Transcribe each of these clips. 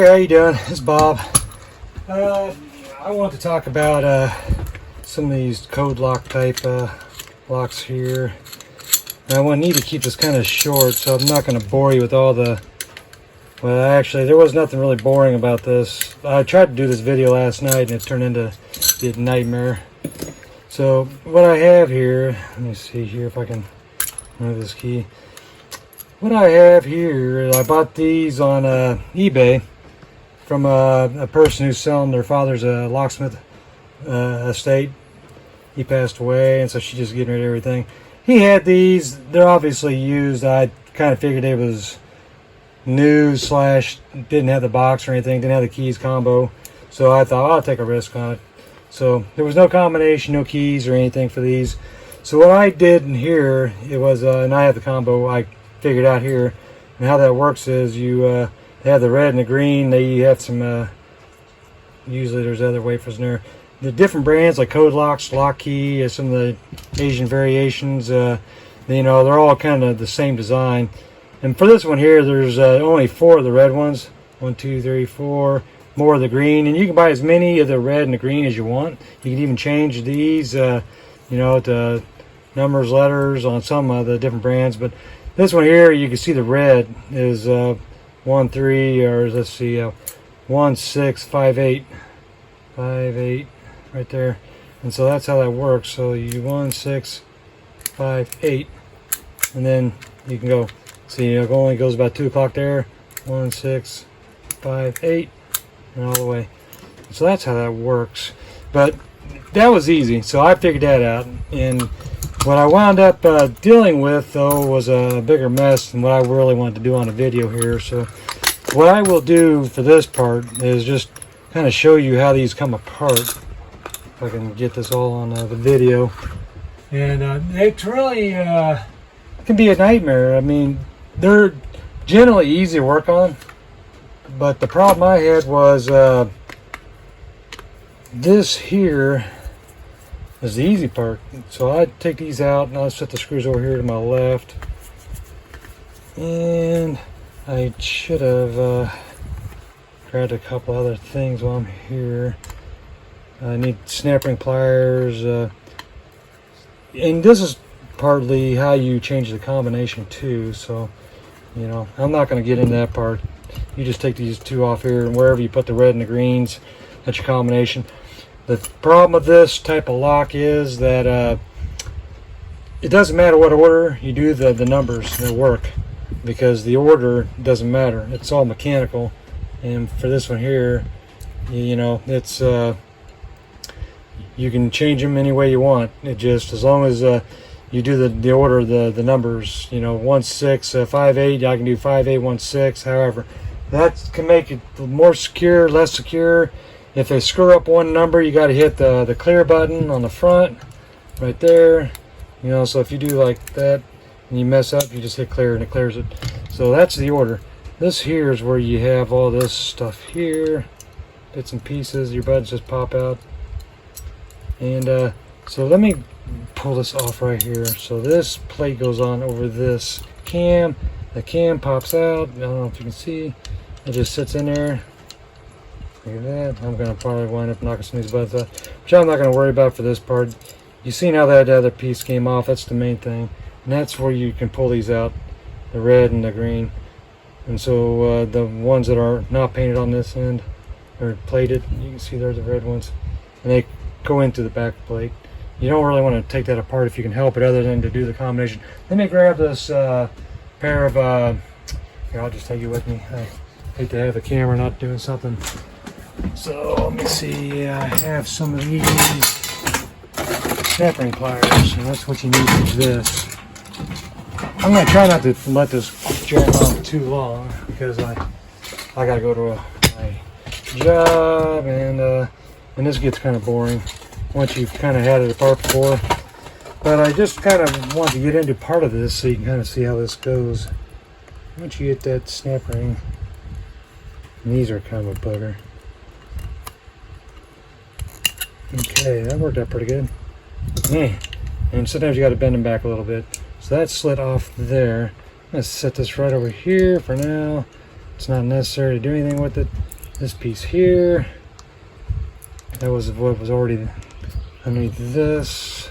how you doing? It's Bob. I want to talk about some of these Codelock type locks here. I need to keep this kind of short, so I'm not going to bore you with all the... Well, actually, there was nothing really boring about this. I tried to do this video last night, and it turned into a nightmare. So, what I have here... Let me see here if I can move this key. What I have here, I bought these on eBay from a person who's selling their father's locksmith estate. He passed away, and so she's just getting rid of everything. He had these. They're obviously used. I kind of figured it was new slash didn't have the box or anything, didn't have the keys combo. So I thought, I'll take a risk on it. So there was no combination, no keys or anything for these. So what I did in here, it was, and I have the combo I figured out here. And how that works is you they have the red and the green. They have some, usually there's other wafers in there. The different brands like Codelocks, Lock Key, some of the Asian variations, you know, they're all kind of the same design. And for this one here, there's only 4 of the red ones. 1, 2, 3, 4. More of the green, and you can buy as many of the red and the green as you want. You can even change these, you know, to numbers, letters on some of the different brands. But this one here, you can see the red is 1, 3, or let's see, 1, 6, 5, 8, 5, 8, right there. And so that's how that works. So you 1, 6, 5, 8, and then you can go. See, it only goes about 2 o'clock there. 1, 6, 5, 8. And all the way. So that's how that works. But that was easy, so I figured that out. And what I wound up dealing with, though, was a bigger mess than what I really wanted to do on a video here. So what I will do for this part is just kind of show you how these come apart. If I can get this all on the video. And it's really it can be a nightmare. I mean, they're generally easy to work on. But the problem I had was this here is the easy part. So I take these out and I'll set the screws over here to my left. And I should have grabbed a couple other things while I'm here. I need snap ring pliers. And this is partly how you change the combination too. So, you know, I'm not going to get into that part. You just take these 2 off here, and wherever you put the red and the greens, that's your combination. The problem with this type of lock is that it doesn't matter what order you do the numbers, they work, because the order doesn't matter. It's all mechanical. And for this one here, you know, it's you can change them any way you want. It just, as long as you do the order, the numbers, you know, 1, 6, 5, 8. I can do 5, 8, 1, 6. However, that can make it more secure, less secure. If they screw up one number, you got to hit the clear button on the front, right there. You know, so if you do like that and you mess up, you just hit clear and it clears it. So that's the order. This here is where you have all this stuff here, bits and pieces. Your buttons just pop out. And so let me pull this off right here. So this plate goes on over this cam. The cam pops out. I don't know if you can see. It just sits in there. Look at that. I'm going to probably wind up knocking some of these buttons out, which I'm not going to worry about for this part. You've seen how that other piece came off. That's the main thing. And that's where you can pull these out, the red and the green. And so the ones that are not painted on this end are plated. You can see there's the red ones. And they go into the back plate. You don't really want to take that apart if you can help it, other than to do the combination. Let me grab this pair of, here, I'll just take you with me. I hate to have the camera not doing something. So let me see, I have some of these snap ring pliers, and that's what you need for this. I'm going to try not to let this drag on too long, because I got to go to my job, and this gets kind of boring once you've kind of had it apart before. But I just kind of want to get into part of this so you can kind of see how this goes. Once you get that snap ring, and these are kind of a bugger. Okay, that worked out pretty good. Yeah. And sometimes you got to bend them back a little bit. So that's slid off there. Let's set this right over here for now. It's not necessary to do anything with it. this piece here, that was what was already underneath this.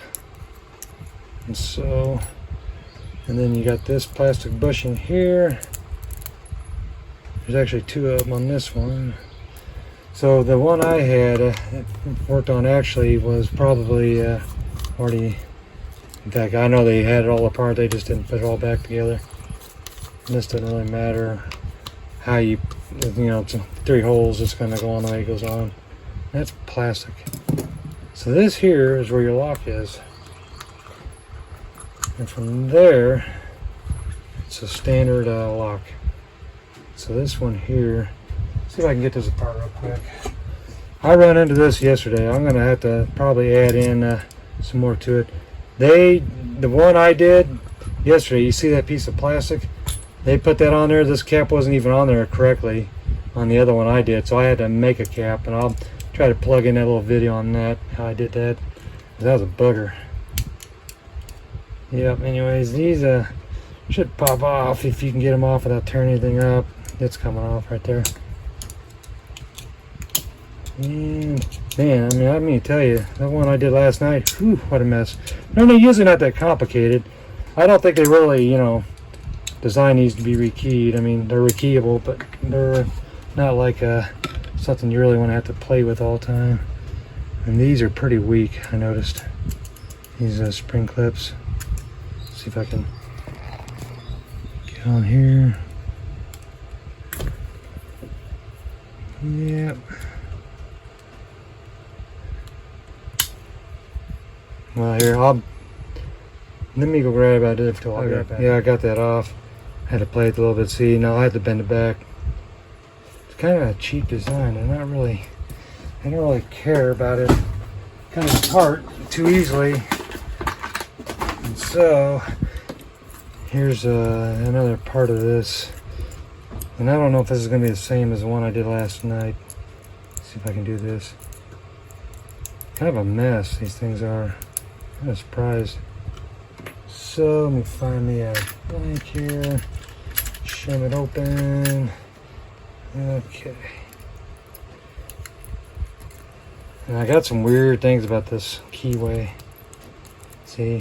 And so, and then you got this plastic bushing here. There's actually two of them on this one. So the one I had worked on actually was probably already, in fact, I know they had it all apart, they just didn't put it all back together. And this doesn't really matter how you know, it's 3 holes, it's gonna go on the way it goes on. That's plastic. So this here is where your lock is. And from there, it's a standard lock. So this one here, see if I can get this apart real quick. I ran into this yesterday. I'm gonna have to probably add in some more to it. The one I did yesterday, you see that piece of plastic? They put that on there. This cap wasn't even on there correctly on the other one I did, so I had to make a cap, and I'll try to plug in that little video on that, how I did that. That was a bugger. Yep, anyways, these should pop off if you can get them off without tearing anything up. It's coming off right there. And man, I mean to tell you, that one I did last night, whew, what a mess. No, they're usually not that complicated. I don't think they really, you know, design these to be rekeyed. I mean, they're rekeyable, but they're not like something you really want to have to play with all the time. And these are pretty weak, I noticed. These spring clips. See if I can get on here. Yep. Well, here, let me go grab it. Yeah, I got that off. Had to play it a little bit. See, now I had to bend it back. It's kind of a cheap design. I don't really care about it kind of apart too easily. And so here's another part of this, and I don't know if this is going to be the same as the one I did last night. Let's see if I can do this. Kind of a mess these things are. I'm kind of surprised. So let me find me a blank here. Shim it open. Okay. And I got some weird things about this keyway. See?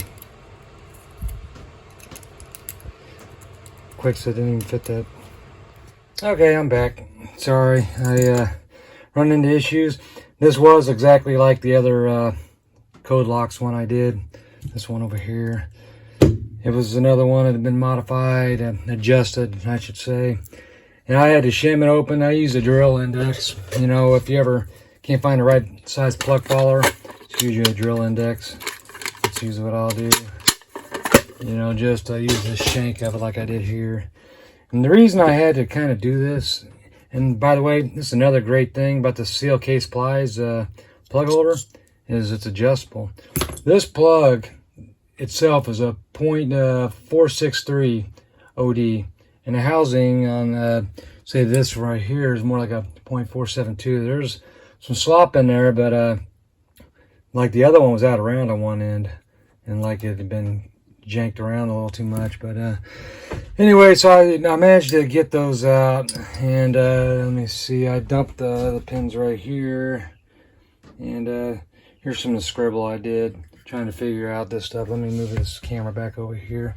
Quicks, it didn't even fit that. Okay, I'm back. Sorry, I run into issues. This was exactly like the other Codelocks one I did. This one over here. It was another one that had been modified, adjusted, I should say. And I had to shim it open. I used a drill index. You know, if you ever can't find the right size plug follower, just use your drill index. That's usually what I'll do. You know, just use the shank of it like I did here. And the reason I had to kind of do this, and by the way, this is another great thing about the Seal Case Plies plug holder, is it's adjustable. This plug itself is a .463 OD, and the housing on say this right here is more like a .472. There's some slop in there, but like the other one was out around on one end, and like it had been janked around a little too much. But anyway, so I managed to get those out, and let me see, I dumped the pins right here, and here's some of the scribble I did trying to figure out this stuff. Let me move this camera back over here.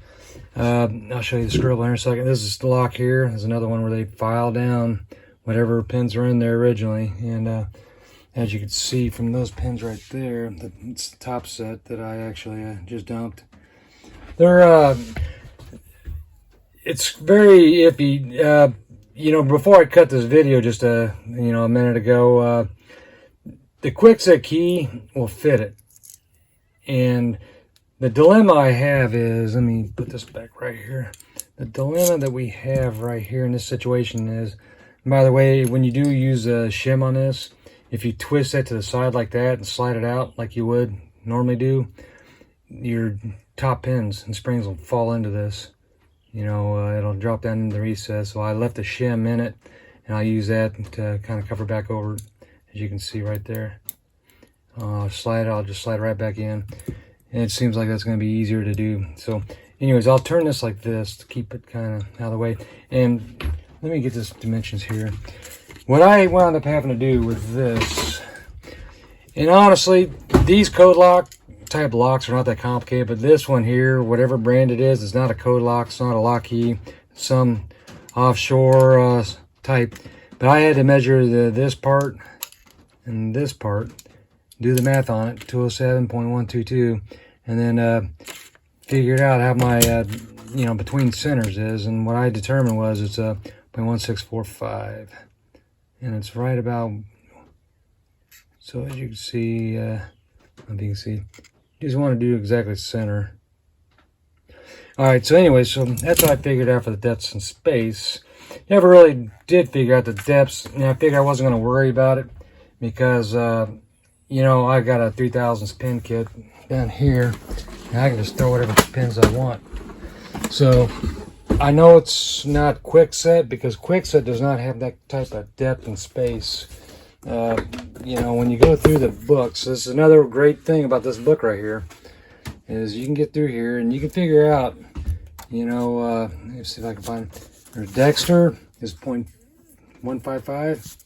I'll show you the scribble here in a second. This is the lock here. There's another one where they file down whatever pins were in there originally, and as you can see from those pins right there, it's the top set that I actually just dumped. They're it's very iffy. You know, before I cut this video just a minute ago, the quickset key will fit it, and the dilemma I have is, let me put this back right here. The dilemma that we have right here in this situation is, by the way, when you do use a shim on this, if you twist that to the side like that and slide it out like you would normally do, your top pins and springs will fall into this. You know, it'll drop down in the recess. So I left the shim in it, and I'll use that to kind of cover back over, as you can see right there. I'll just slide right back in, and it seems like that's going to be easier to do. So anyways, I'll turn this like this to keep it kind of out of the way. And let me get this dimensions here. what I wound up having to do with this, and honestly, these Codelock type locks are not that complicated, but this one here, whatever brand it is, it's not a Codelock, it's not a lock key, some offshore type. But I had to measure this part and this part, do the math on it, 207.122, and then figured out how my between centers is, and what I determined was it's a 0.1645, and it's right about. So as you can see, if you can see, you just want to do exactly center. All right. So anyway, so that's what I figured out for the depths and space. Never really did figure out the depths, and I figured I wasn't going to worry about it because I got a 3000s pin kit down here, and I can just throw whatever pins I want. So I know it's not Quickset because Quickset does not have that type of depth and space. When you go through the books, this is another great thing about this book right here, is you can get through here and you can figure out, let me see if I can find it. There's Dexter is 0.155.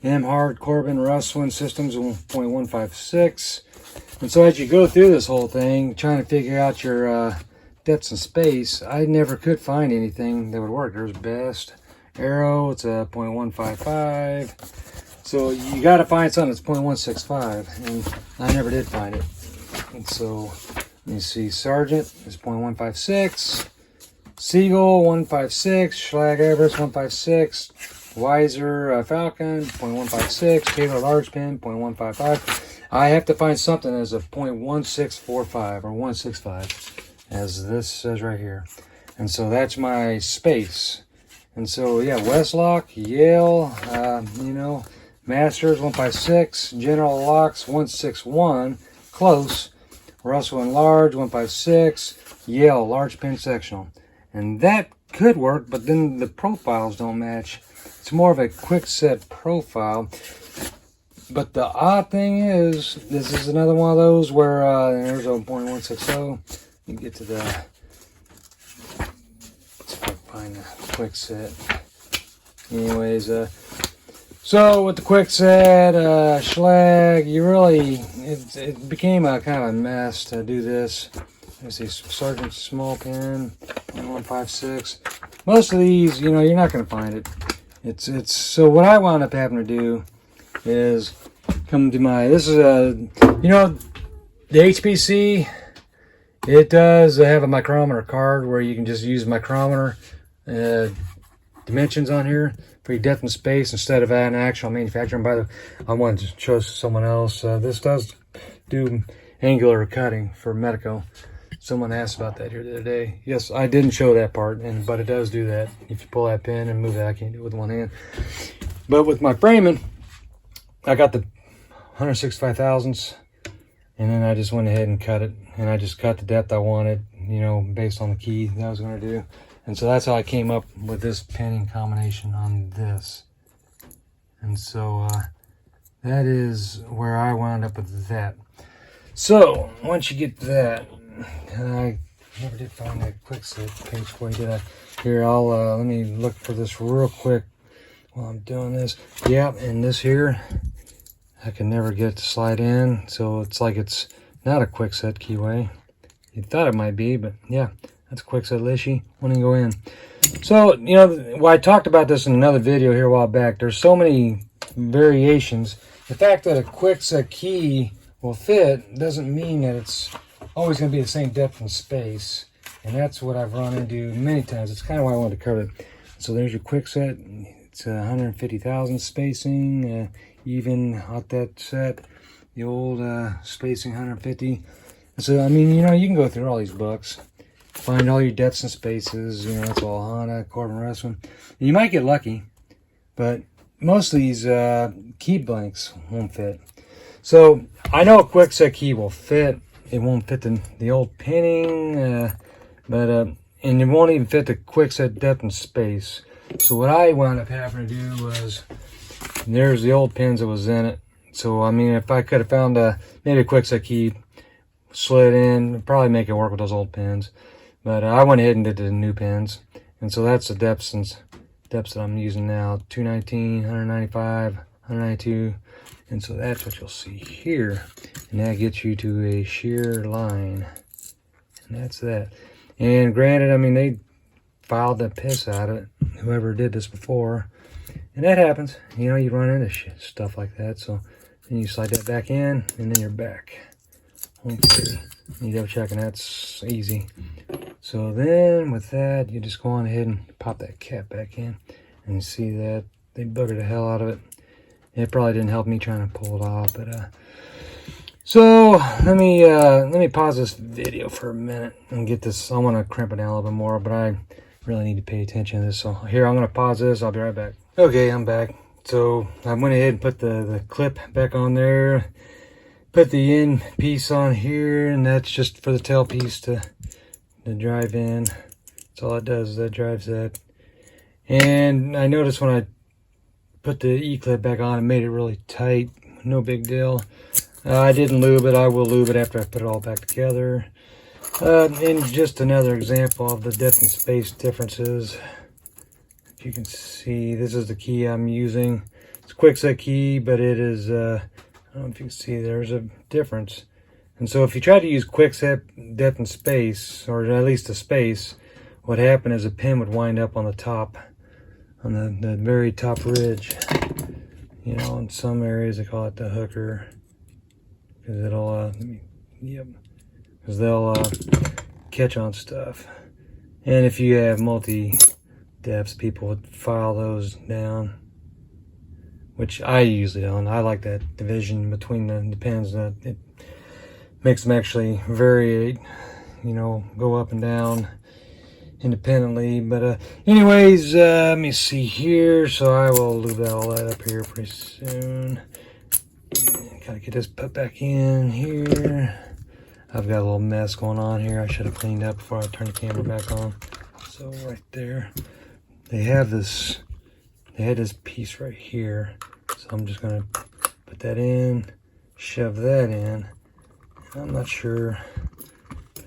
Hart, Corbin, Russwin Systems 0.156. And so as you go through this whole thing, trying to figure out your depths and space, I never could find anything that would work. There's Best. Arrow, it's a 0.155. So you got to find something that's 0.165, and I never did find it. And so let me see. Sergeant is 0.156. Siegel 156. Schlag Everest 156. Weiser Falcon 0.156. Taylor Large Pin 0.155. I have to find something as a 0.1645 or 165, as this says right here. And so that's my space. And so, yeah, Westlock, Yale, Masters 156, General Locks 161, close. Russell and Large 156, Yale, large pin sectional. And that could work, but then the profiles don't match. It's more of a Quickset profile. But the odd thing is, this is another one of those where there's a 0.160. You get to the. Find the Quickset. Anyways, so with the Quickset, Schlag, it became a kind of a mess to do this. Let's see, Sergeant Small Pin, 156. Most of these, you're not going to find it. It's so what I wound up having to do is come to this is the HPC. It does have a micrometer card where you can just use micrometer dimensions on here for your depth and space instead of an actual manufacturer. And by the way, I wanted to show someone else. This does do angular cutting for medical. Someone asked about that here the other day. Yes, I didn't show that part, but it does do that. If you pull that pin and move that, I can't do it with one hand. But with my framing, I got the 165 thousandths, and then I just went ahead and cut it. And I just cut the depth I wanted, based on the key that I was going to do. And so that's how I came up with this pinning combination on this. And so that is where I wound up with that. So once you get that, I never did find that Quickset page for you, did I? Here, let me look for this real quick while I'm doing this. Yeah, and this here, I can never get it to slide in. So it's like it's not a Quickset keyway. You thought it might be, but yeah, that's a Quickset Lishy. Wouldn't go in. So, I talked about this in another video here a while back. There's so many variations. The fact that a Quickset key will fit doesn't mean that it's always going to be the same depth and space. And that's what I've run into many times. It's kind of why I wanted to cover it. So there's your Quickset. It's 150,000 spacing, even at that set. The old spacing 150. So, you can go through all these books, find all your depths and spaces. It's all Honda, Corbin, Russwin. You might get lucky, but most of these key blanks won't fit. So, I know a Quickset key will fit. It won't fit the old pinning, and it won't even fit the Quickset depth and space. So, what I wound up having to do was, there's the old pins that was in it. So, if I could have found maybe a Quickset key, slid in, it'd probably make it work with those old pins. But I went ahead and did the new pins. And so that's the depths and depths that I'm using now, 219, 195, 192, and so that's what you'll see here, and that gets you to a shear line, and that's that. And granted, I mean, they filed the piss out of it, whoever did this before, and that happens. You know, you run into stuff like that, so then you slide that back in, and then you're back. Okay, you double check, and that's easy. So then with that, you just go on ahead and pop that cap back in, and you see that they buggered the hell out of it. It probably didn't help me trying to pull it off, but so let me pause this video for a minute and get this. I want to crimp it down a little bit more, but I really need to pay attention to this. So here, I'm going to pause this. I'll be right back. Okay, I'm back. So I went ahead and put the clip back on there. Put the end piece on here, and that's just for the tail piece to drive in. That's all it does, is that drives that. And I noticed when I put the E-clip back on, it made it really tight. No big deal. I didn't lube it. I will lube it after I put it all back together. And just another example of the depth and space differences. If you can see, this is the key I'm using. It's a quick-set key, but it is I don't know if you can see, there's a difference. And so if you try to use quick-set depth and space, or at least a space, what happened is a pin would wind up on the top, on the very top ridge. You know, in some areas they call it the hooker, because it'll, because they'll catch on stuff. And if you have multi-depths, people would file those down, which I usually don't. I like that division between the pins, that it makes them actually variate, you know, go up and down independently. But anyways, let me see here. So I will lube all that up here pretty soon. Gotta get this put back in here. I've got a little mess going on here. I should have cleaned up before I turn the camera back on. So right there, they had this piece right here. So I'm just gonna put that in, shove that in. I'm not sure,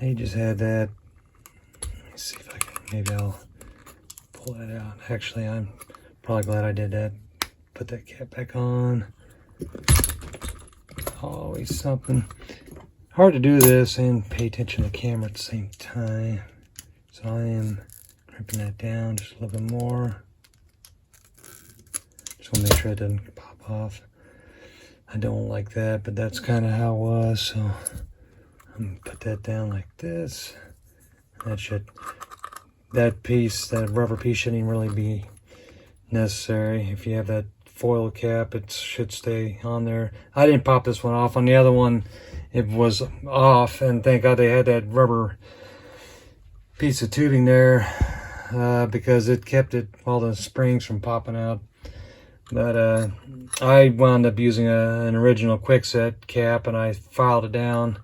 they just had that. Let me see if I can, maybe I'll pull that out. Actually, I'm probably glad I did that. Put that cap back on. Always something. Hard to do this and pay attention to the camera at the same time. So I am crimping that down just a little bit more. Just want to make sure it doesn't pop off. I don't like that, but that's kind of how it was. So I'm going to put that down like this. That piece, that rubber piece shouldn't even really be necessary. If you have that foil cap, it should stay on there. I didn't pop this one off. On the other one, it was off, and thank God they had that rubber piece of tubing there because it kept all the springs from popping out. But I wound up using an original quick-set cap, and I filed it down.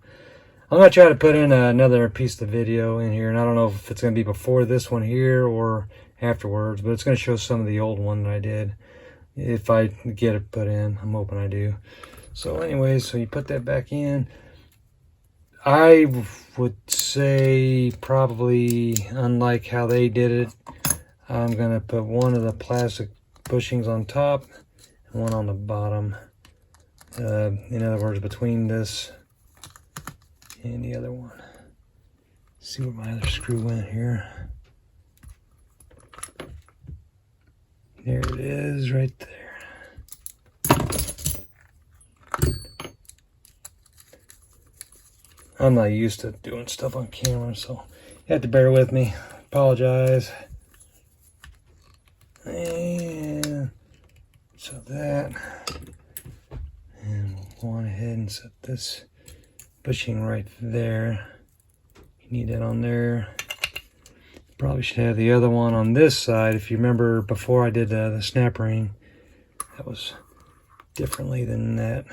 I'm going to try to put in another piece of the video in here, and I don't know if it's going to be before this one here or afterwards, but it's going to show some of the old one that I did. If I get it put in, I'm hoping I do. So anyways, so you put that back in. I would say probably, unlike how they did it, I'm going to put one of the plastic bushings on top and one on the bottom. In other words, between this and the other one. See where my other screw went here. There it is, right there. I'm not used to doing stuff on camera, so you have to bear with me. Apologize. And so that, and we'll go on ahead and set this bushing right there. You need that on there. Probably should have the other one on this side. If you remember before I did the snap ring, that was differently than that.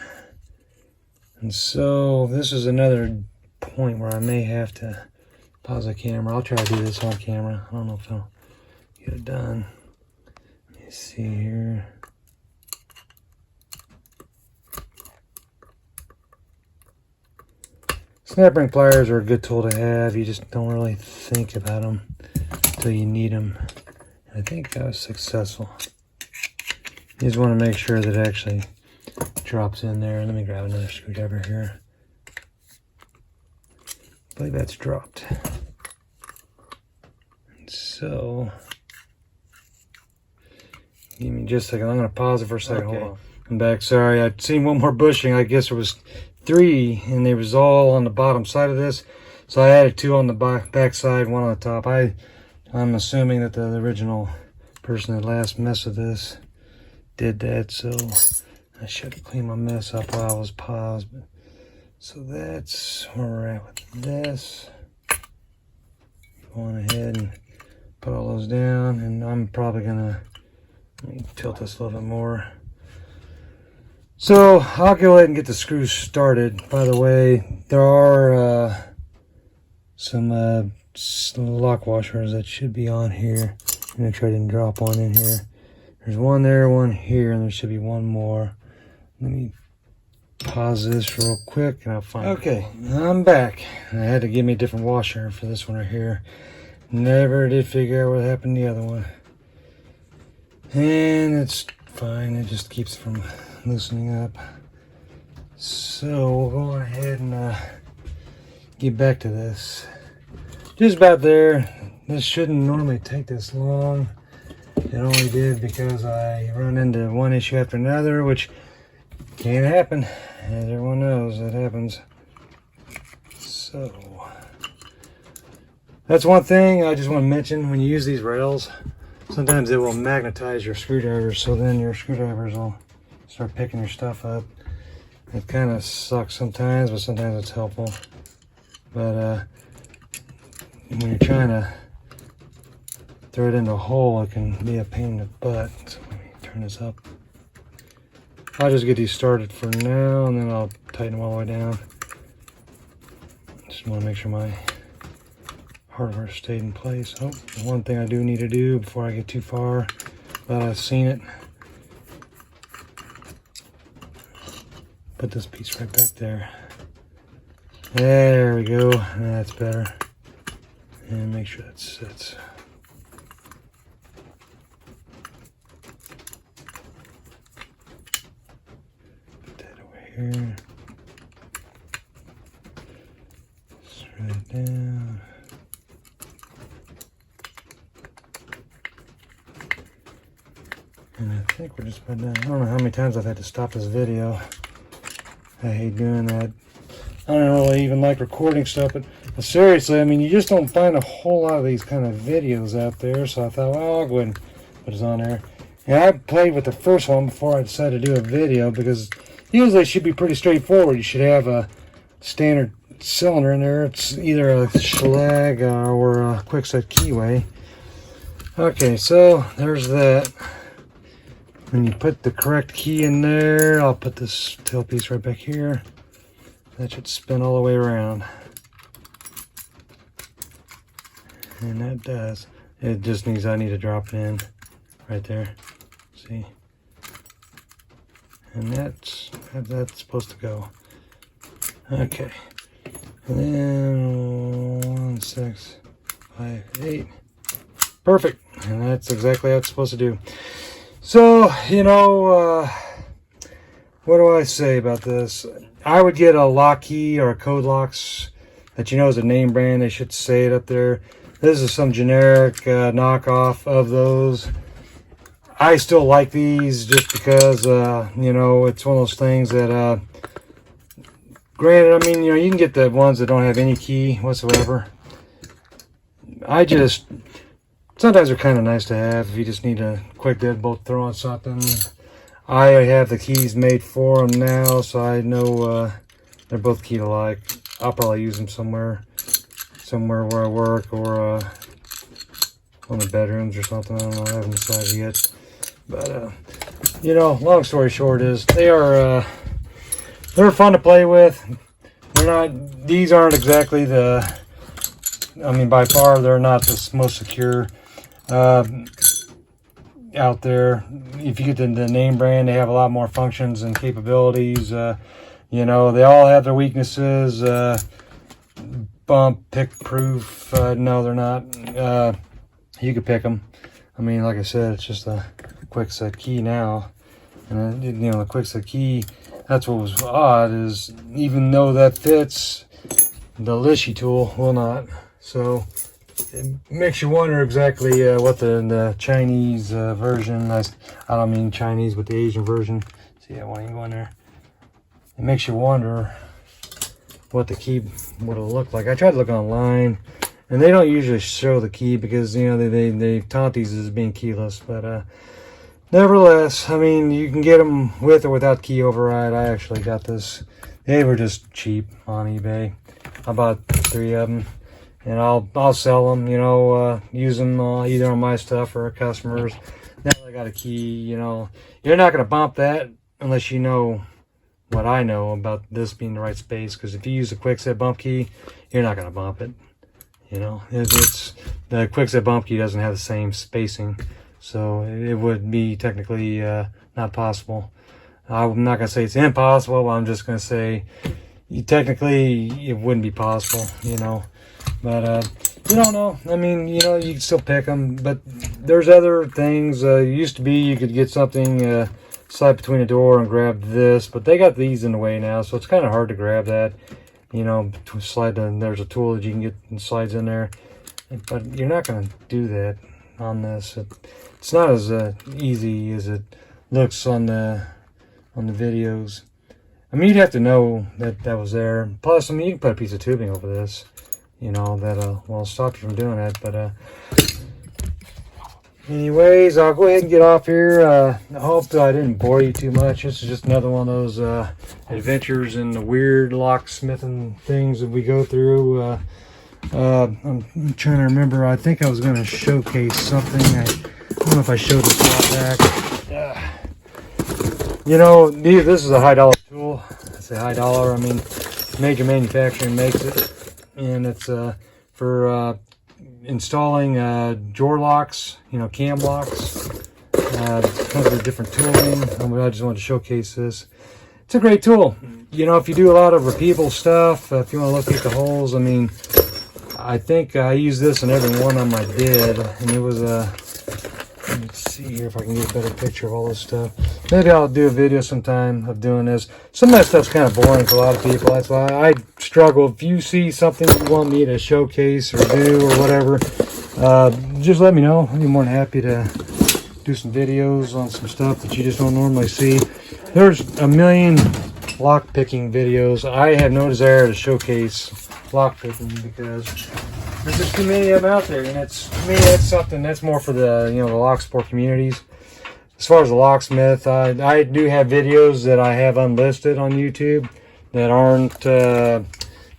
And so this is another point where I may have to pause the camera. I'll try to do this on camera. I don't know if I'll get it done. Let me see here. Snap ring pliers are a good tool to have. You just don't really think about them until you need them. I think I was successful. You just want to make sure that it actually drops in there. Let me grab another screwdriver here. I believe that's dropped. So, give me just a second. I'm going to pause it for a second. Okay. Hold on. I'm back. Sorry, I'd seen one more bushing. I guess there was 3, and they was all on the bottom side of this. So I added 2 on the back side, 1 on the top. I'm assuming that the original person that last messed with this did that. So I should have cleaned my mess up while I was paused. So that's where we're at with this. Going ahead and put all those down, and I'm probably gonna, let me tilt this a little bit more. So I'll go ahead and get the screws started. By the way, there are some lock washers that should be on here. Make sure I didn't drop one in here. There's one there, one here, and there should be one more. Let me pause this real quick and I'll find it. Okay, I'm back. I had to give me a different washer for this one right here. Never did figure out what happened to the other one. And it's fine, it just keeps from loosening up. So we'll go ahead and get back to this. Just about there. This shouldn't normally take this long. It only did because I run into one issue after another, which can happen. As everyone knows, that happens. So that's one thing I just want to mention. When you use these rails, sometimes it will magnetize your screwdrivers, so then your screwdrivers will start picking your stuff up. It kind of sucks sometimes, but sometimes it's helpful. But when you're trying to throw it into a hole, it can be a pain in the butt. So let me turn this up. I'll just get these started for now, and then I'll tighten them all the way down. Just want to make sure my hardware stayed in place. Oh, one thing I do need to do before I get too far, but I've seen it. Put this piece right back there. There we go. That's better. And make sure that sits. Put that over here. Thread it down. And I think we're just about done. I don't know how many times I've had to stop this video. I hate doing that. I don't really even like recording stuff, but seriously, I mean, you just don't find a whole lot of these kind of videos out there, so I thought, well, I'll go ahead and put this on there. And I played with the first one before I decided to do a video, because usually it should be pretty straightforward. You should have a standard cylinder in there. It's either a Schlag or a quickset keyway. Okay, so there's that. When you put the correct key in there, I'll put this tailpiece right back here. That should spin all the way around. And that does. It just needs, I need to drop it in right there. See? And that's supposed to go. Okay. And then 1, 6, 5, 8. Perfect. And that's exactly how it's supposed to do. So, you know, what do I say about this? I would get a lock key or a Codelocks that you know is a name brand. They should say it up there. This is some generic knockoff of those. I still like these just because, you know, it's one of those things that, granted, I mean, you know, you can get the ones that don't have any key whatsoever. Sometimes they're kind of nice to have if you just need a quick deadbolt throw on something. I have the keys made for them now, so I know they're both keyed alike. I'll probably use them somewhere where I work, or on the bedrooms or something. I don't know, I haven't decided yet. But you know, long story short is they're fun to play with. These aren't exactly the, I mean, by far they're not the most secure out there. If you get the name brand, they have a lot more functions and capabilities. You know, they all have their weaknesses. Bump, pick proof. No, they're not. You could pick them. I mean, like I said, it's just a quick set key now. And you know, the quick set key, that's what was odd, is even though that fits, the Lishy tool will not. So it makes you wonder exactly what the Chinese version, I don't mean Chinese, but the Asian version. See, I want to go in there. It makes you wonder what the key would have looked like. I tried to look online, and they don't usually show the key because, you know, they taunt these as being keyless. But nevertheless, I mean, you can get them with or without key override. I actually got this. They were just cheap on eBay. I bought 3 of them, and I'll sell them, you know, use them either on my stuff or customers. Now I got a key, you know. You're not going to bump that unless you know what I know about this being the right space, because if you use a quick set bump key, you're not going to bump it. You know, it's the quick set bump key doesn't have the same spacing, so it would be technically not possible. I'm not going to say it's impossible, but I'm just going to say technically it wouldn't be possible, you know. But you don't know. I mean, you know, you can still pick them, but there's other things. It used to be you could get something slide between a door and grab this, but they got these in the way now, so it's kind of hard to grab that. You know, to slide in, there's a tool that you can get and slides in there, but you're not going to do that on this. It's not as easy as it looks on the videos. I mean, you'd have to know that that was there. Plus, I mean, you can put a piece of tubing over this, you know, that will stop you from doing that. But anyways, I'll go ahead and get off here. I hope I didn't bore you too much. This is just another one of those adventures in the weird locksmithing things that we go through. I'm trying to remember. I think I was going to showcase something. I don't know if I showed this a while back. You know, this is a high dollar tool. I say high dollar, I mean major manufacturing makes it, and it's for installing drawer locks, you know, cam locks. Comes with different tooling. I just wanted to showcase this. It's a great tool. You know, if you do a lot of repeatable stuff, if you want to locate the holes, I mean, I think I used this in every one of them I did, and it was let's see here if I can get a better picture of all this stuff. Maybe I'll do a video sometime of doing this. Some of that stuff's kind of boring for a lot of people. That's why I struggle. If you see something you want me to showcase or do or whatever, just let me know. I'd be more than happy to do some videos on some stuff that you just don't normally see. There's a million lock picking videos. I have no desire to showcase lock picking because there's just too many of them out there, and it's, to me, that's something that's more for the, you know, the lock sport communities. As far as the locksmith, I do have videos that I have unlisted on YouTube that aren't that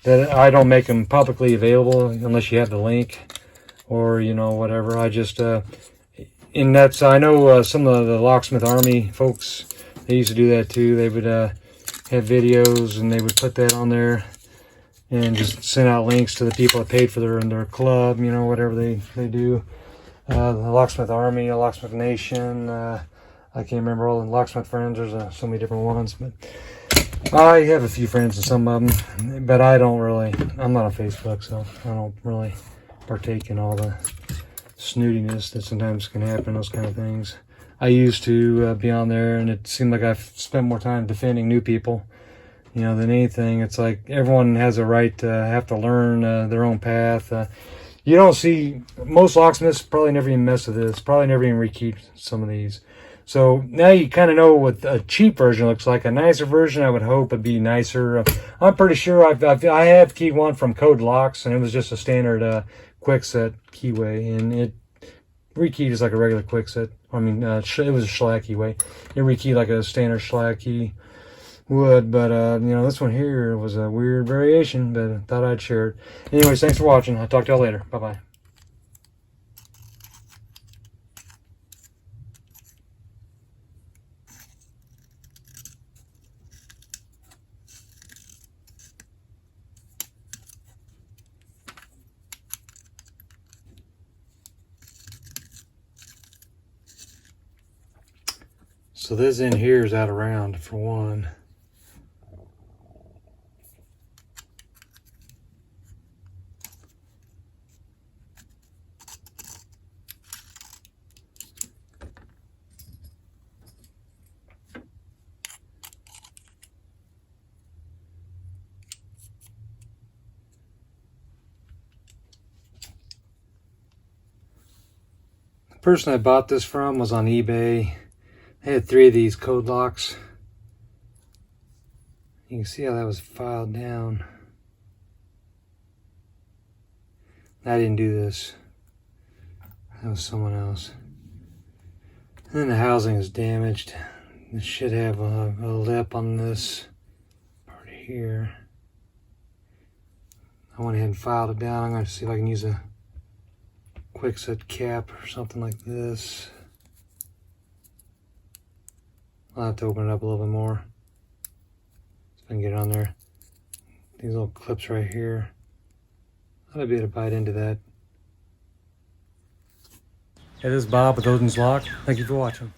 I don't make them publicly available unless you have the link or, you know, whatever. I just and that's, I know some of the locksmith army folks, they used to do that too. They would have videos and they would put that on there and just send out links to the people that paid for their club, you know, whatever they do. The Locksmith Army, Locksmith Nation, I can't remember all the Locksmith Friends. There's so many different ones, but I have a few friends in some of them, but I don't really, I'm not on Facebook, so I don't really partake in all the snootiness that sometimes can happen, those kind of things. I used to be on there, and it seemed like I've spent more time defending new people, you know, than anything. It's like everyone has a right to have to learn their own path. You don't see, most locksmiths probably never even mess with this, probably never even rekeyed some of these. So now you kind of know what a cheap version looks like. A nicer version, I would hope, would be nicer. I'm pretty sure I have keyed one from Codelocks, and it was just a standard quick set keyway, and it rekeyed is like a regular quick set. I mean, it was a shellac keyway. It rekeyed like a standard shellac key would, but you know, this one here was a weird variation, but I thought I'd share it. Anyways, thanks for watching. I'll talk to y'all later. Bye bye. So this in here is out of round for one. person I bought this from was on eBay. I had 3 of these Codelocks. You can see how that was filed down. I didn't do this. That was someone else. And then the housing is damaged. It should have a lip on this part here. I went ahead and filed it down. I'm going to see if I can use a quick set cap or something like this. I'll have to open it up a little bit more. See if I can get it on there. These little clips right here. I'll be able to bite into that. Hey, this is Bob with Odin's Lock. Thank you for watching.